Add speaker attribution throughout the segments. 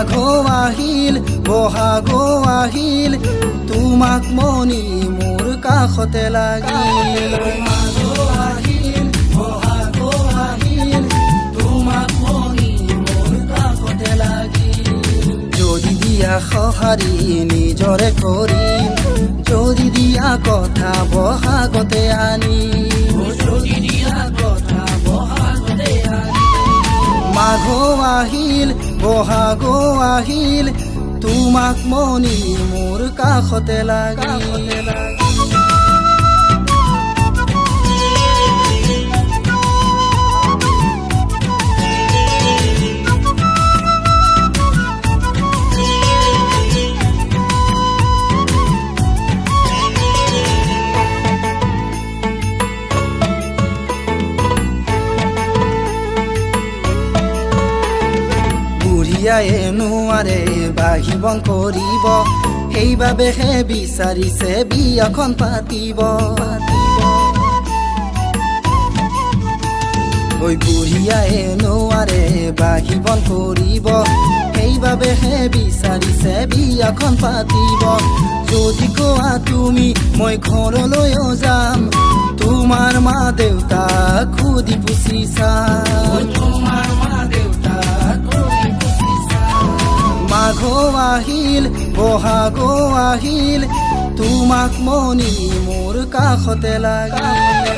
Speaker 1: মাঘো আহিল বহাগো আহিল তোমাক মনি মোৰ কাষতে লাগিল মাঘো আহিল বহাগো আহিল তোমাক মনি মোৰ কাষতে লাগিল যদি দিয়া সঁহাৰি নিজৰে কৰিম যদি দিয়া কথা বহাগতে আনিম যদি দিয়া কথা বহাগতে আনিম মাঘো আহিল বহাগো আহিল তোমাক মনি মোৰ কাষতে লাগিল বুঢ়িয়ায়ে নোৱাৰে বাহিবন কৰিব সেইবাবেহে বিচাৰিছে বিয়াখন পাতিব ঐ বুঢ়িয়ায়ে নোৱাৰে বাহিবন কৰিব সেইবাবেহে বিচাৰিছে বিয়াখন পাতিব যদি কোৱা তুমি মই ঘৰলৈও যাম তোমাৰ মা দেউতাক সুধি পুছি চাম তোমাৰ মা দেউতাক মাঘো আহিল বহাগো আহিল তোমাক মনি মোৰ কাষতে লাগিল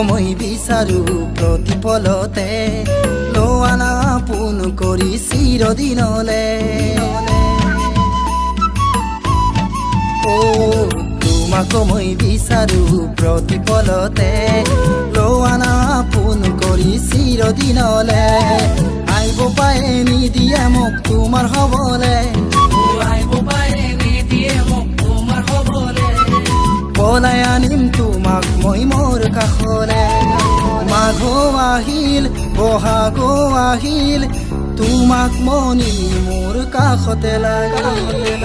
Speaker 1: মই বিচাৰো প্ৰতিপলতে লোৱানা পোন কৰি চিৰদিনলে তোমাক মই বিচাৰো প্ৰতিপলতে লোৱানা পোন কৰি চিৰদিনলে আহিব পাৰে নিদিয়ে মোক তোমাৰ হবলে আহিব পাৰে নিদিয়ে মোক তোমাৰ হবলে পলাই আনিম তোমাক মই মোৰ কাষলে মাঘো আহিল বহাগো আহিল তোমাক মনি মোৰ কাষতে লাগিল